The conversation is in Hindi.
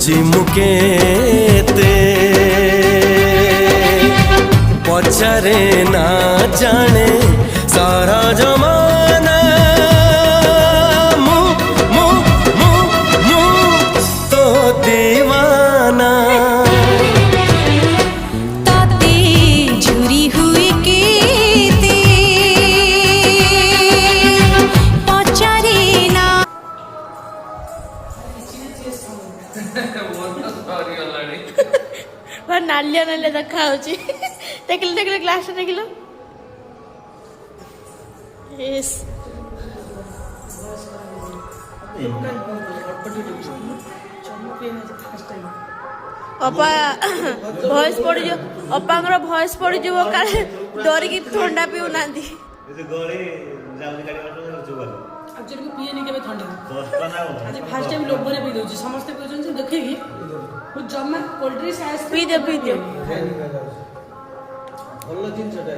खोजी मुकेते पचारे ना जाने सारा जमाना मु मु मु मु तो दीवाना ताते जुरी हुई केते पचारे ना नालिया नालिया देखा देखिल देखिल ग्लास देखिल यस अपा भॉइस पड़ जो अपांगर भॉइस पड़ जो काले डरिकी ठंडा पिउ नांदी एक्चुअली पिएनी केबे ठंडा आज फर्स्ट टाइम लोग बने पी दउची समस्त पिउछन से देखिकी मु जम्मा कोल्ड ड्रिंक्स आइस पी दे ଭଲ ଜିନିଷଟା